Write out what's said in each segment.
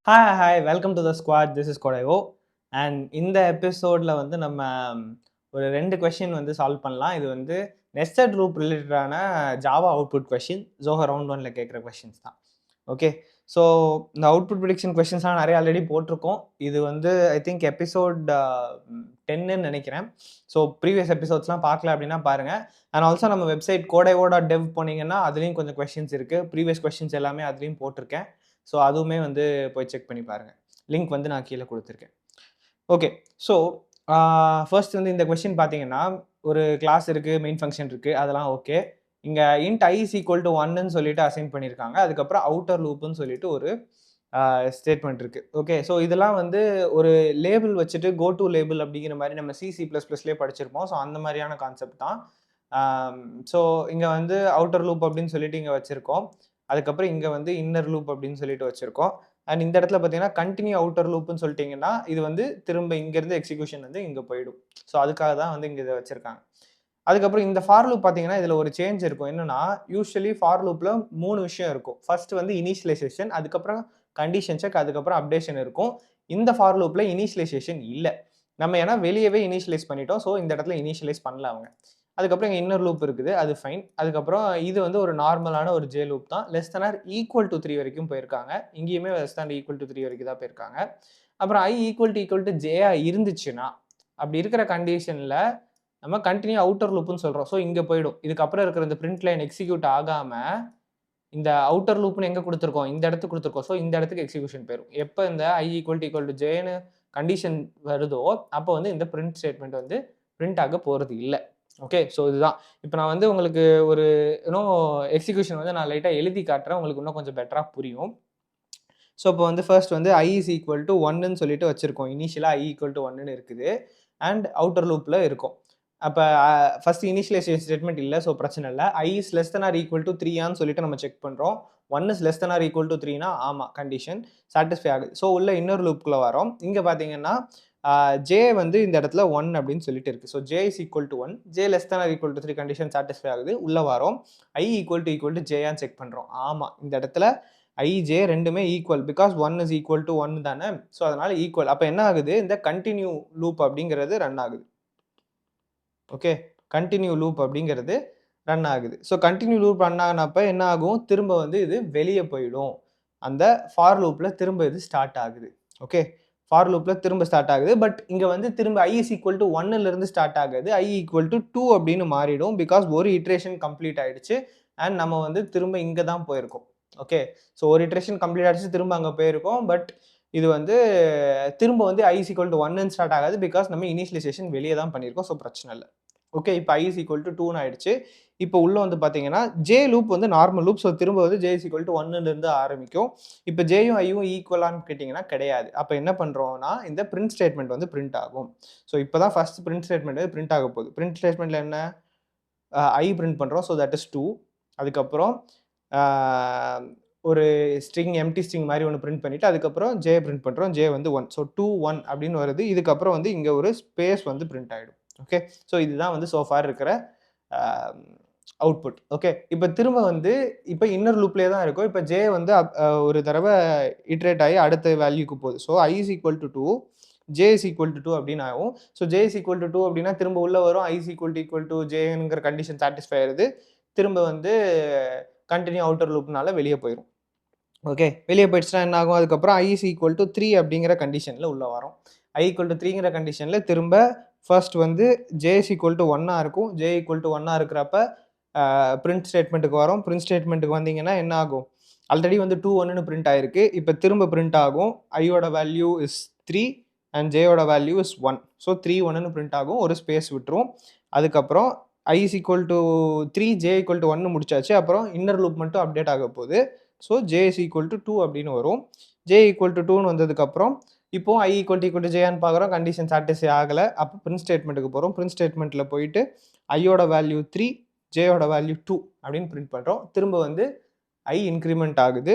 Hi welcome to the squad. This is கொடையோ. And இந்த எபிசோடில் வந்து நம்ம ஒரு 2 கொஷின் வந்து சால்வ் பண்ணலாம். இது வந்து நெஸ்டட் லூப் ரிலேட்டடான Java output question. Zoho round 1ல் கேட்குற கொஷின்ஸ் தான். ஓகே, ஸோ இந்த அவுட்புட் ப்ரிடிக்ஷன் கொஷின்ஸ்லாம் நிறைய ஆல்ரெடி போட்டிருக்கோம். இது வந்து ஐ திங்க் எபிசோட் 10ன்னு நினைக்கிறேன். ஸோ ப்ரீவியஸ் எபிசோட்ஸ்லாம் பார்க்கல அப்படின்னா பாருங்கள். அண்ட் ஆல்சோ நம்ம வெப்சைட் codeio.dev போனீங்கன்னா அதுலேயும் கொஞ்சம் கொஷின்ஸ் இருக்குது. ப்ரீவியஸ் கொஷின்ஸ் எல்லாமே அதுலேயும் போட்டிருக்கேன். ஸோ அதுவுமே வந்து போய் செக் பண்ணி பாருங்கள். லிங்க் வந்து நான் கீழே கொடுத்துருக்கேன். ஓகே, ஸோ ஃபர்ஸ்ட் வந்து இந்த கொஸ்டின் பார்த்தீங்கன்னா, ஒரு கிளாஸ் இருக்குது, மெயின் ஃபங்க்ஷன் இருக்குது, அதெல்லாம் ஓகே. இங்கே int i is equal to 1ன்னு சொல்லிட்டு அசைன் பண்ணியிருக்காங்க. அதுக்கப்புறம் அவுட்டர் லூப்புன்னு சொல்லிட்டு ஒரு ஸ்டேட்மெண்ட் இருக்குது. ஓகே, ஸோ இதெல்லாம் வந்து ஒரு லேபிள் வச்சுட்டு கோ டு லேபிள் அப்படிங்கிற மாதிரி நம்ம C++லேயே படிச்சிருப்போம். ஸோ அந்த மாதிரியான கான்செப்ட் தான். ஸோ இங்கே வந்து அவுட்டர் லூப் அப்படின்னு சொல்லிட்டு இங்கே வச்சுருக்கோம். அதுக்கப்புறம் இங்கே வந்து இன்னர் லூப் அப்படின்னு சொல்லிட்டு வச்சுருக்கோம். அண்ட் இந்த இடத்துல பார்த்தீங்கன்னா கண்டினியூ அவுட்டர் லூப்னு சொல்லிட்டீங்கன்னா இது வந்து திரும்ப இங்கேருந்து எக்ஸிக்யூஷன் வந்து இங்கே போயிடும். ஸோ அதுக்காக தான் வந்து இங்கே இதை வச்சுருக்காங்க. அதுக்கப்புறம் இந்த ஃபார் லூப் பார்த்தீங்கன்னா இதில் ஒரு சேஞ்ச் இருக்கும். என்னன்னா யூஸ்வலி ஃபார் லூப்பில் 3 விஷயம் இருக்கும். ஃபர்ஸ்ட் வந்து இனிஷியலைசேஷன், அதுக்கப்புறம் கண்டிஷன் செக், அதுக்கப்புறம் அப்டேஷன் இருக்கும். இந்த ஃபார் லூப்பில் இனிஷியலைசேஷன் இல்லை. நம்ம ஏன்னா வெளியவே இனிஷியலைஸ் பண்ணிட்டோம். ஸோ இந்த இடத்துல இனிஷியலைஸ் பண்ணல அவங்க. அதுக்கப்புறம் இங்கே இன்னர் லூப் இருக்குது, அது ஃபைன். அதுக்கப்புறம் இது வந்து ஒரு நார்மலான ஒரு ஜே லூப் தான். Less than or equal to 3 வரைக்கும் போயிருக்காங்க. இங்கேயுமே லெஸ் தேன் ஈக்குவல் டு 3 வரைக்கும் தான் போயிருக்காங்க. அப்புறம் i ஈக்குவல் டு ஜேயா இருந்துச்சுன்னா, அப்படி இருக்கிற கண்டிஷனில் நம்ம கண்டினியூ அவுட்டர் லூப்னு சொல்கிறோம். ஸோ இங்கே போயிடும். இதுக்கப்புறம் இருக்கிற இந்த பிரிண்ட் லைன் எக்ஸிக்யூட் ஆகாமல் இந்த அவுட்டர் லூப்னு எங்கே கொடுத்துருக்கோம், இந்த இடத்துக்கு கொடுத்துருக்கோம். ஸோ இந்த இடத்துக்கு எக்ஸிக்யூஷன் போயிடும். எப்போ இந்த i ஈக்குவல் டு ஜேன்னு கண்டிஷன் வருதோ அப்போ வந்து இந்த பிரிண்ட் ஸ்டேட்மெண்ட் வந்து பிரிண்ட் ஆக போகிறது இல்லை. ஓகே, ஸோ இதுதான். இப்போ நான் வந்து உங்களுக்கு ஒரு இன்னும் எக்ஸிக்யூஷன் வந்து நான் லைட்டாக எழுதி காட்டுறேன். உங்களுக்கு இன்னும் கொஞ்சம் பெட்டராக புரியும். ஸோ இப்போ வந்து ஃபர்ஸ்ட் வந்து i இஸ் ஈக்குவல் டு 1ன்னு சொல்லிட்டு வச்சுருக்கோம். இனிஷியலாக i ஈக்குவல் டு 1ன்னு இருக்குது. அண்ட் அவுட்டர் லூப்பில் இருக்கும். அப்போ ஃபர்ஸ்ட் இனிஷியலைசேஷன் ஸ்டேட்மெண்ட் இல்லை, ஸோ பிரச்சனை இல்லை. i is less than or equal to 3ஆன்னு சொல்லிட்டு நம்ம செக் பண்ணுறோம். 1 is less than or equal to 3னா ஆமாம், கண்டிஷன் சாட்டிஸ்ஃபை ஆகுது. ஸோ உள்ள இன்னொரு லூப்புக்குள்ளே வரோம். இங்கே பார்த்தீங்கன்னா ஜே வந்து இந்த இடத்துல 1 அப்படின்னு சொல்லிட்டு இருக்கு. So J is equal to 1, J less than or equal to 3 condition satisfy ஆகுது. உள்ள வரோம். i ஈக்குவல் டு ஜேயான்னு செக் பண்ணுறோம். ஆமாம், இந்த இடத்துல i ஜே ரெண்டுமே equal, because 1 is equal to 1 தானே. ஸோ அதனால ஈக்குவல். அப்போ என்ன ஆகுது, இந்த கண்டினியூ லூப் அப்படிங்கிறது ரன் ஆகுது. ஓகே, கண்டினியூ லூப் அப்படிங்கிறது ரன் ஆகுது. ஸோ கண்டினியூ லூப் ரன் ஆகினப்ப என்ன ஆகும், திரும்ப வந்து இது வெளியே போயிடும். அந்த ஃபார் லூப்பில் திரும்ப இது ஸ்டார்ட் ஆகுது. ஓகே, ஃபார் லூப்பில் திரும்ப ஸ்டார்ட் ஆகுது. பட் இங்கே வந்து திரும்ப i இஸ் ஈக்குவல் டு 1லேருந்து ஸ்டார்ட் ஆகுது. i ஈக்குவல் டு 2 அப்படின்னு மாறிடும். பிகாஸ் ஒரு இட்ரேஷன் கம்ப்ளீட் ஆயிடுச்சு. அண்ட் நம்ம வந்து திரும்ப இங்கே தான் போயிருக்கோம். ஓகே, ஸோ ஒரு இட்ரேஷன் கம்ப்ளீட் ஆகிடுச்சு, திரும்ப அங்கே போயிருக்கோம். பட் இது வந்து திரும்ப வந்து i இஸ் ஈக்குவல் டு 1ன்னு ஸ்டார்ட் ஆகாது. பிகாஸ் நம்ம இனிஷியலைசேஷன் வெளியே தான் பண்ணியிருக்கோம். ஸோ பிரச்சனை இல்லை. ஓகே, இப்போ i இஸ் ஈக்குவல் டு 2ன்னு ஆயிடுச்சு. இப்போ உள்ள வந்து பார்த்தீங்கன்னா ஜே லூப் வந்து நார்மல் லூப். ஸோ திரும்ப வந்து j இஸ் ஈக்குவல் டு 1லேருந்து ஆரம்பிக்கும். இப்போ ஜேயும் ஐயும் ஈக்குவலான்னு கேட்டிங்கன்னா கிடையாது. அப்போ என்ன பண்ணுறோம்னா இந்த பிரிண்ட் ஸ்டேட்மெண்ட் வந்து பிரிண்ட் ஆகும். ஸோ இப்போ தான் ஃபர்ஸ்ட் பிரிண்ட் ஸ்டேட்மெண்ட் வந்து பிரிண்ட் ஆக போகுது. பிரிண்ட் ஸ்டேட்மெண்ட்டில் என்ன, i பிரிண்ட் பண்ணுறோம். So that is 2. அதுக்கப்புறம் ஒரு ஸ்ட்ரிங் எம்டி ஸ்ட்ரிங் மாதிரி ஒன்று பிரிண்ட் பண்ணிவிட்டு அதுக்கப்புறம் ஜே பிரிண்ட் பண்ணுறோம். ஜே வந்து 1. ஸோ 2 1 அப்படின்னு வருது. இதுக்கப்புறம் வந்து இங்கே ஒரு ஸ்பேஸ் வந்து பிரிண்ட் ஆகிடும். ஓகே, ஸோ இதுதான் வந்து சோஃபார் இருக்கிற அவுட்புட். ஓகே, இப்போ திரும்ப வந்து இப்போ இன்னர் லூப்லேயே தான் இருக்கும். இப்போ ஜே வந்து ஒரு தடவை இட்ரேட் ஆகி அடுத்த வேல்யூக்கு போகுது. So i is equal to 2, J is equal to 2 அப்படின்னு ஆகும். So J is equal to 2 அப்படின்னா திரும்ப உள்ள வரும். i இஸ் ஈக்குவல் டு ஜேங்கிற கண்டிஷன் சாட்டிஸ்ஃபை ஆயிருது. திரும்ப வந்து கண்டினியூ அவுட்டர் லூப்னால வெளியே போயிடும். ஓகே, வெளியே போயிடுச்சுன்னா என்ன ஆகும், அதுக்கப்புறம் i இஸ் ஈக்குவல் டு 3 அப்படிங்கிற கண்டிஷனில் உள்ள வரும். i ஈக்குவல் டு 3ங்கிற கண்டிஷனில் திரும்ப ஃபர்ஸ்ட் வந்து j இஸ் ஈக்குவல் டு 1ஆக இருக்கும். j ஈக்குவல் டு 1ஆக இருக்கிறப்ப பிரிண்ட் ஸ்டேட்மெண்ட்டுக்கு வரும். பிரிண்ட் ஸ்டேட்மெண்ட்டுக்கு வந்தீங்கன்னா என்ன ஆகும், ஆல்ரெடி வந்து 2 1ன்னு பிரிண்ட் ஆயிருக்கு. இப்போ திரும்ப பிரிண்ட் ஆகும். ஐயோட வேல்யூ இஸ் 3 அண்ட் ஜேயோட வேல்யூ இஸ் 1. ஸோ 3 1ன்னு பிரிண்ட் ஆகும். ஒரு ஸ்பேஸ் விட்டுரும். அதுக்கப்புறம் i is equal to 3, j equal to 1 முடிச்சாச்சு. அப்புறம் இன்னர் லூப் மட்டும் அப்டேட் ஆக போகுது. So j is equal to 2 அப்படின்னு வரும். j ஈக்குவல் டு 2ன்னு வந்ததுக்கப்புறம் இப்போ i ஈக்குவல் டு ஜேன்னு பார்க்குறோம். கண்டிஷன் சாட்டிஸ்ஃபை ஆகலை. அப்போ பிரிண்ட் ஸ்டேட்மெண்ட்டுக்கு போகிறோம். பிரிண்ட் ஸ்டேட்மெண்ட்டில் போயிட்டு ஐயோட வேல்யூ 3, ஜேயோட வேல்யூ 2 அப்படின்னு பிரிண்ட் பண்ணுறோம். திரும்ப வந்து i இன்க்ரிமெண்ட் ஆகுது.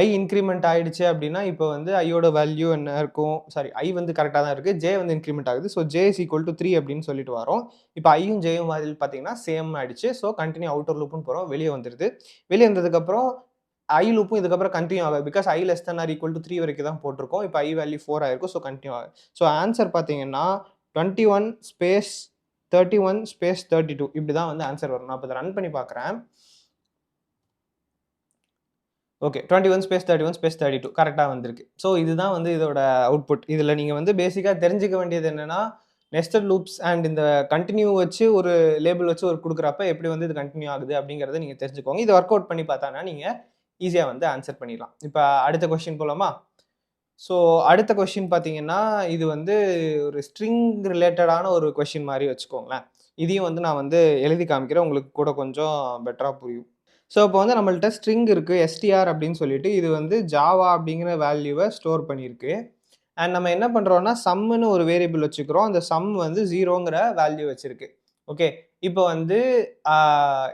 i இன்க்ரிமெண்ட் ஆயிடுச்சு அப்படின்னா இப்போ வந்து ஐயோட வேல்யூ என்ன இருக்கும், சாரி i வந்து கரெக்டாக தான் இருக்குது, j வந்து இன்க்ரிமெண்ட் ஆகுது. So j is equal to 3 அப்படின்னு சொல்லிட்டு வரோம். இப்போ ஐயும் ஜேயும் மாதிரி பார்த்தீங்கன்னா சேம் ஆயிடுச்சு. ஸோ கண்டினியூ அவுட்டர் லூப்னு போகிறோம். வெளியே வந்துடுது. வெளியே வந்ததுக்கப்புறம் ஐ லூப்பும் இதுக்கப்புறம் கண்டினியூ ஆகாது. Because I less than or equal to 3 வரைக்கும் தான் போட்டிருக்கோம். இப்போ ஐ வேல்யூ 4 ஆயிருக்கும். ஸோ கண்டினியூ ஆகுது. ஸோ ஆன்சர் பார்த்தீங்கன்னா 21 ஸ்பேஸ் 31 ஸ்பேஸ் 32 இப்படி தான் வந்து ஆன்சர் வரும். நான் இப்போ இதை ரன் பண்ணி பார்க்குறேன். ஓகே 21 ஸ்பேஸ் 31 ஸ்பேஸ் 32 கரெக்டாக வந்திருக்கு. ஸோ இதுதான் வந்து இதோட அவுட்புட். இதில் நீங்கள் வந்து பேசிக்காக தெரிஞ்சுக்க வேண்டியது என்னன்னா, நெஸ்டட் லூப்ஸ் அண்ட் இந்த கண்டினியூ வச்சு ஒரு லேபிள் வச்சு ஒரு கொடுக்குறப்ப எப்படி வந்து இது கண்டினியூ ஆகுது அப்படிங்கிறத நீங்கள் தெரிஞ்சுக்கோங்க. இது ஒர்க் அவுட் பண்ணி பார்த்தானா நீங்கள் ஈஸியாக வந்து ஆன்சர் பண்ணிடலாம். இப்போ அடுத்த கொஸ்டின் போகலாமா? ஸோ அடுத்த கொஸ்டின் பார்த்தீங்கன்னா, இது வந்து ஒரு ஸ்ட்ரிங் ரிலேட்டடான ஒரு கொஸ்டின் மாதிரி வச்சுக்கோங்களேன். இதையும் வந்து நான் வந்து எழுதி காமிக்கிறேன். உங்களுக்கு கூட கொஞ்சம் பெட்டராக புரியும். ஸோ இப்போ வந்து நம்மள்ட்ட ஸ்ட்ரிங் இருக்குது எஸ்டிஆர் அப்படின்னு சொல்லிட்டு இது வந்து ஜாவா அப்படிங்கிற வேல்யூவை ஸ்டோர் பண்ணியிருக்கு. அண்ட் நம்ம என்ன பண்ணுறோம்னா சம்முன்னு ஒரு வேரியபிள் வச்சுக்கிறோம். அந்த சம் வந்து 0ங்கிற வேல்யூ வச்சிருக்கு. ஓகே இப்போ வந்து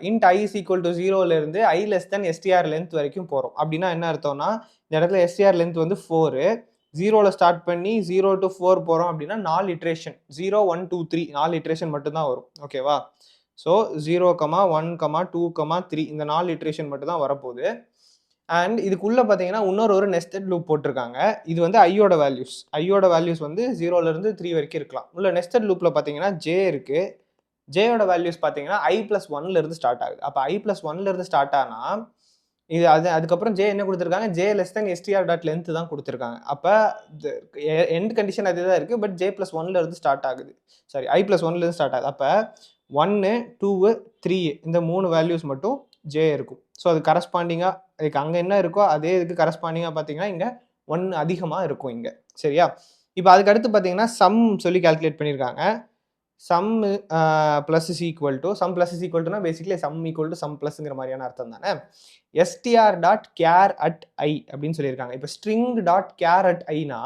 int I is equal to 0லேருந்து I less than STR length வரைக்கும் போகிறோம். அப்படின்னா என்ன அர்த்தம்னா இந்த இடத்துல எஸ்டிஆர் லென்த் வந்து 4 0ல் ஸ்டார்ட் பண்ணி 0 to 4 போகிறோம் அப்படின்னா 4 இட்ரேஷன் 0 1 2 3 4 இட்ரேஷன் மட்டும்தான் வரும். ஓகேவா? ஸோ 0, 1, 2, 3 இந்த 4 இட்ரேஷன் மட்டும் தான் வரப்போகுது. அண்ட் இதுக்குள்ளே பார்த்தீங்கன்னா இன்னொரு ஒரு நெஸ்டட் லூப் போட்டிருக்காங்க. இது வந்து ஐயோட வேல்யூஸ் வந்து 0லேருந்து 3 வரைக்கும் இருக்கலாம். உள்ள நெஸ்டட் லூப்பில் பார்த்தீங்கன்னா ஜே இருக்குது. ஜேயோட வேல்யூஸ் பார்த்தீங்கன்னா ஐ ப்ளஸ் 1லேருந்து ஸ்டார்ட் ஆகுது. அப்போ ஐ ப்ளஸ் 1லேருந்து ஸ்டார்ட் ஆனால் இது அதுக்கப்புறம் ஜே என்ன கொடுத்துருக்காங்க, J less than STR dot length தான் கொடுத்துருக்காங்க. அப்போ எண்ட் கண்டிஷன் அதே தான் இருக்குது. பட் ஜே ப்ளஸ் 1லேருந்து ஸ்டார்ட் ஆகுது. சாரி ஐ ப்ளஸ் 1லேருந்து ஸ்டார்ட் ஆகுது. அப்போ 1 2 3 இந்த 3 வேல்யூஸ் மட்டும் ஜே இருக்கும். ஸோ அது கரஸ்பாண்டிங்காக இதுக்கு அங்கே என்ன இருக்கோ அதே இதுக்கு கரஸ்பாண்டிங்காக பார்த்தீங்கன்னா இங்கே 1 அதிகமாக இருக்கும் இங்கே. சரியா? இப்போ அதுக்கு அடுத்து பார்த்தீங்கன்னா சம் சொல்லி கால்குலேட் பண்ணியிருக்காங்க. Sum plus is equal to sum plus is equal டுனா basically sum equal to sum ப்ளஸ்ங்கிற மாதிரியான அர்த்தம் தானே. STR dot char at I அப்படின்னு சொல்லியிருக்காங்க. இப்போ ஸ்ட்ரிங் டாட் கேர் அட் ஐனா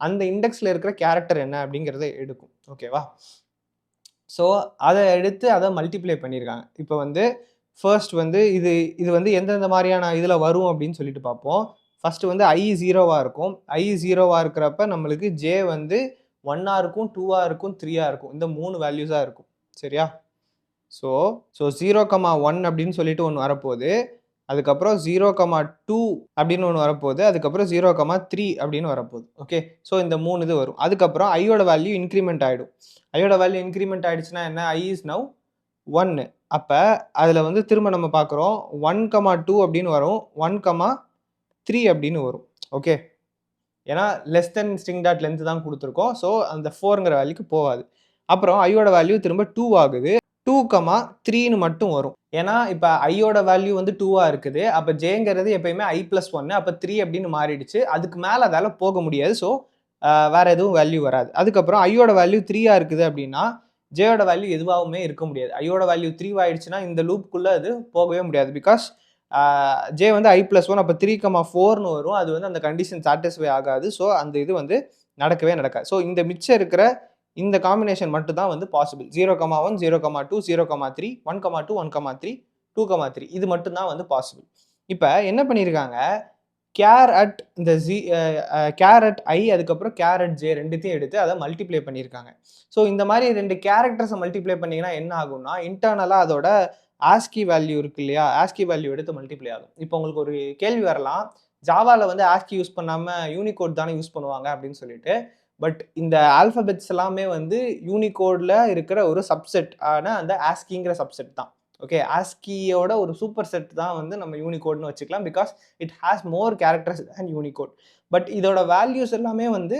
அந்த இண்டெக்ஸில் இருக்கிற கேரக்டர் என்ன அப்படிங்கிறத எடுக்கும். ஓகேவா? ஸோ அதை எடுத்து அதை மல்டிப்ளை பண்ணியிருக்காங்க. இப்போ வந்து ஃபர்ஸ்ட் வந்து இது வந்து எந்தெந்த மாதிரியான இதில் வரும் அப்படின்னு சொல்லிட்டு பார்ப்போம். ஃபர்ஸ்ட் வந்து ஐ 0வாக இருக்கும். ஐ 0வாக இருக்கிறப்ப நம்மளுக்கு ஜே வந்து 1ஆ இருக்கும், 2ஆ இருக்கும், 3ஆ இருக்கும். இந்த 3 வேல்யூஸாக இருக்கும். சரியா? ஸோ 0,1 அப்படின்னு சொல்லிட்டு ஒன்று வரப்போகுது. அதுக்கப்புறம் 0,2 அப்படின்னு ஒன்று வரப்போகுது. அதுக்கப்புறம் 0,3 அப்படின்னு வரப்போகுது. ஓகே ஸோ இந்த 3 இது வரும். அதுக்கப்புறம் ஐயோட வேல்யூ இன்க்ரிமெண்ட் ஆகிடும். ஐயோட வேல்யூ இன்க்ரிமெண்ட் ஆகிடுச்சுன்னா என்ன, ஐ இஸ் நவ் 1. அப்போ அதில் வந்து திரும்ப நம்ம பார்க்குறோம் 1,2 அப்படின்னு வரும், 1,3 அப்படின்னு வரும். ஓகே ஏன்னா less than string dot length தான் கொடுத்துருக்கோம். ஸோ அந்த 4ங்கிற வேல்யூக்கு போகாது. அப்புறம் ஐயோட வேல்யூ திரும்ப 2 ஆகுது. 2,3ன்னு மட்டும் வரும். ஏன்னா இப்போ ஐயோட வேல்யூ வந்து 2ஆ இருக்குது. அப்போ ஜேங்கிறது எப்பயுமே ஐ ப்ளஸ் 1 அப்போ 3 அப்படின்னு மாறிடுச்சு. அதுக்கு மேலே அதால் போக முடியாது. ஸோ வேற எதுவும் வேல்யூ வராது. அதுக்கப்புறம் ஐயோட வேல்யூ 3ஆ இருக்குது அப்படின்னா ஜேயோட வேல்யூ எதுவாகவுமே இருக்க முடியாது. ஐயோட வேல்யூ 3 ஆயிடுச்சுன்னா இந்த லூப்புக்குள்ளே அது போகவே முடியாது. பிகாஸ் ஜே வந்து ஐ ப்ளஸ் 1 அப்போ 3,4ன்னு வரும். அது வந்து அந்த கண்டிஷன் சாட்டிஸ்ஃபை ஆகாது. ஸோ அந்த இது வந்து நடக்கவே நடக்காது. ஸோ இந்த மிச்சம் இருக்கிற இந்த காம்பினேஷன் மட்டும் தான் வந்து பாசிபிள். 0,1 0,2 0,3 1,2 1,3 2,3 இது மட்டும் தான் வந்து பாசிபிள். இப்போ என்ன பண்ணியிருக்காங்க, கேர் அட் இந்த கேர் அட் ஐ அதுக்கப்புறம் கேர் அட் ஜே ரெண்டுத்தையும் எடுத்து அதை மல்டிப்ளை பண்ணியிருக்காங்க. ஸோ இந்த மாதிரி 2 கேரக்டர்ஸை மல்டிப்ளை பண்ணிங்கன்னா என்ன ஆகும்னா இன்டர்னலாக அதோட ஆஸ்கி வேல்யூ இருக்கு இல்லையா, ஆஸ்கி வேல்யூ எடுத்து மல்டிப்ளை ஆகும். இப்போ உங்களுக்கு ஒரு கேள்வி வரலாம், ஜாவாவில் வந்து ஆஸ்கி யூஸ் பண்ணாமல் யூனிகோட் தானே யூஸ் பண்ணுவாங்க அப்படின்னு சொல்லிட்டு. பட் இந்த ஆல்ஃபபெட்ஸ் எல்லாமே வந்து யூனிகோடில் இருக்கிற ஒரு சப்செட் ஆன அந்த ஆஸ்கிங்கிற சப்செட் தான். ஓகே ஆஸ்கியோட ஒரு சூப்பர் செட் தான் வந்து நம்ம யூனிகோட்னு வச்சுக்கலாம். Because it has more characters and Unicode. But இதோட வேல்யூஸ் எல்லாமே வந்து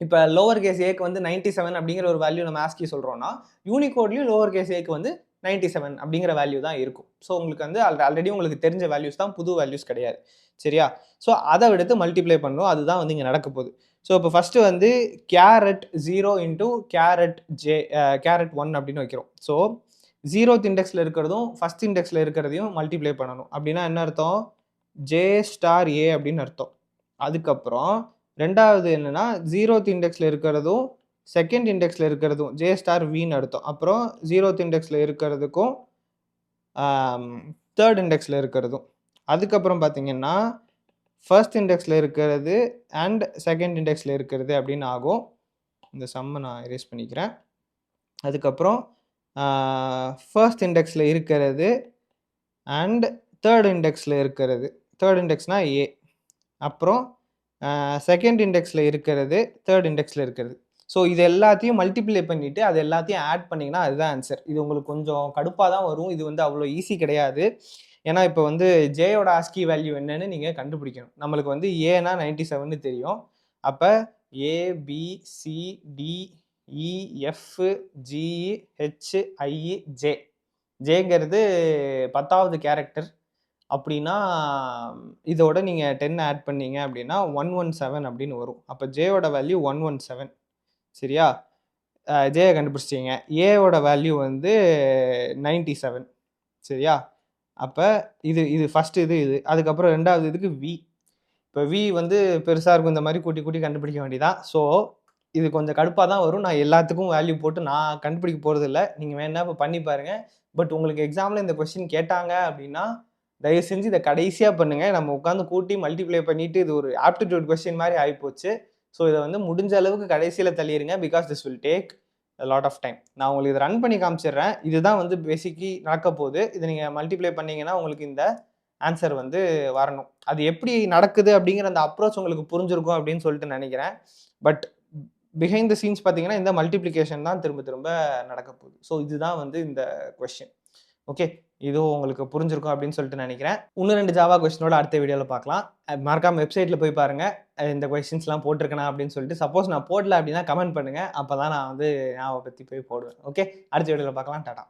இப்போ லோவர் கேஸ் ஏக்கு வந்து 97 அப்படிங்கிற ஒரு வேல்யூ நம்ம ஆஸ்கி சொல்கிறோம்னா யூனிகோட்லையும் லோவர் கேஸ் ஏக்கு வந்து 97 அப்படிங்கிற வேல்யூ தான் இருக்கும். ஸோ உங்களுக்கு வந்து ஆல்ரெடி உங்களுக்கு தெரிஞ்ச வேல்யூஸ் தான், புது வேல்யூஸ் கிடையாது. சரியா? ஸோ அதை எடுத்து மல்டிப்ளை பண்ணணும். அதுதான் வந்து இங்கே நடக்க போகுது. ஸோ இப்போ ஃபஸ்ட்டு வந்து carrot 0 into carrot J carrot 1 அப்படின்னு வைக்கிறோம். ஸோ 0th இண்டெக்ஸில் இருக்கிறதும் ஃபஸ்ட் இண்டெக்ஸில் இருக்கிறதையும் மல்டிப்ளை பண்ணணும். அப்படின்னா என்ன அர்த்தம், ஜே ஸ்டார் ஏ அப்படின்னு அர்த்தம். அதுக்கப்புறம் ரெண்டாவது என்னன்னா 0th இண்டெக்ஸில் இருக்கிறதும் செகண்ட் இண்டெக்ஸில் இருக்கிறதும் ஜே ஸ்டார் வின்னு அர்த்தம். அப்புறம் 0th இண்டெக்ஸில் இருக்கிறதுக்கும் தேர்ட் இண்டெக்ஸில் இருக்கிறதும். அதுக்கப்புறம் பார்த்தீங்கன்னா ஃபர்ஸ்ட் இண்டெக்ஸில் இருக்கிறது அண்ட் செகண்ட் இண்டெக்ஸில் இருக்கிறது அப்படின்னு ஆகும். இந்த சம்மை நான் எரேஸ் பண்ணிக்கிறேன். அதுக்கப்புறம் ஃபர்ஸ்ட் இண்டெக்ஸில் இருக்கிறது அண்ட் தேர்ட் இண்டெக்ஸில் இருக்கிறது, தேர்ட் இண்டெக்ஸ்னா ஏ, அப்புறம் செகண்ட் இண்டெக்ஸில் இருக்கிறது, தேர்ட் இண்டெக்ஸில் இருக்கிறது. ஸோ இது எல்லாத்தையும் மல்டிப்ளை பண்ணிவிட்டு அது எல்லாத்தையும் ஆட் பண்ணிங்கன்னா அதுதான் ஆன்சர். இது உங்களுக்கு கொஞ்சம் கடுப்பாக தான் வரும். இது வந்து அவ்வளோ ஈஸி கிடையாது. ஏன்னா இப்போ வந்து ஜேயோட ஆஸ்கி வேல்யூ என்னன்னு நீங்கள் கண்டுபிடிக்கணும். நம்மளுக்கு வந்து ஏனா 97ன்னு தெரியும். அப்போ ஏ, பி, சி, டி, இ, எஃப், ஜி, ஹெச், ஐ, ஜே. ஜேங்கிறது 10வது கேரக்டர். அப்படின்னா இதோட நீங்கள் 10 ஆட் பண்ணீங்க அப்படின்னா 117 அப்படின்னு வரும். அப்போ ஜேயோட வேல்யூ 117. சரியா? ஜேயை கண்டுபிடிச்சிட்டிங்க. ஏவோட வேல்யூ வந்து 97. சரியா? அப்போ இது ஃபஸ்ட்டு இது. அதுக்கப்புறம் ரெண்டாவது இதுக்கு வி. இப்போ வி வந்து பெருசாக இருக்கும், இந்த மாதிரி கூட்டி கூட்டி கண்டுபிடிக்க வேண்டியதான். ஸோ இது கொஞ்சம் கடுப்பாக தான் வரும். நான் எல்லாத்துக்கும் வேல்யூ போட்டு நான் கண்டுபிடிக்க போகிறது இல்லை. நீங்கள் வேணா இப்போ பண்ணி பாருங்கள். பட் உங்களுக்கு எக்ஸாமில் இந்த கொஸ்டின் கேட்டாங்க அப்படின்னா தயவு செஞ்சு இதை கடைசியாக பண்ணுங்கள். நம்ம உட்காந்து கூட்டி மல்டிப்ளை பண்ணிவிட்டு இது ஒரு ஆப்டிடியூட் கொஸ்டின் மாதிரி ஆகிப்போச்சு. ஸோ இதை வந்து முடிஞ்ச அளவுக்கு கடைசியில் தள்ளிடுங்க. Because this will take lot of time. நான் உங்களுக்கு இதை ரன் பண்ணி காமிச்சிடுறேன். இதுதான் வந்து பேசிக்கலி நடக்க போகுது. இதை நீங்கள் மல்டிப்ளை பண்ணிங்கன்னா உங்களுக்கு இந்த ஆன்சர் வந்து வரணும். அது எப்படி நடக்குது அப்படிங்கிற அந்த அப்ரோச் உங்களுக்கு புரிஞ்சிருக்கும் அப்படின்னு சொல்லிட்டு நினைக்கிறேன். பட் பிஹைண்ட் த சீன்ஸ் பார்த்தீங்கன்னா இந்த மல்டிப்ளிகேஷன் தான் திரும்ப திரும்ப நடக்க போகுது. ஸோ இதுதான் வந்து இந்த கொஸ்டின். ஓகே, இதுவும் உங்களுக்கு புரிஞ்சிருக்கும் அப்படின்னு சொல்லிட்டு நினைக்கிறேன். இன்னும் 2 ஜாவா கொஸ்டினோட அடுத்த வீடியோவில் பார்க்கலாம். மறக்காம வெப்சைட்டில் போய் பாருங்கள் இந்த கொஸ்டின்ஸ்லாம் போட்டிருக்கேனா அப்படின்னு சொல்லிட்டு. சப்போஸ் நான் போடல அப்படின்னா கமெண்ட் பண்ணுங்கள். அப்போ தான் நான் வந்து ஞாபகப்படுத்தி போய் போடுவேன். ஓகே, அடுத்த வீடியோவில் பார்க்கலாம். டாடா.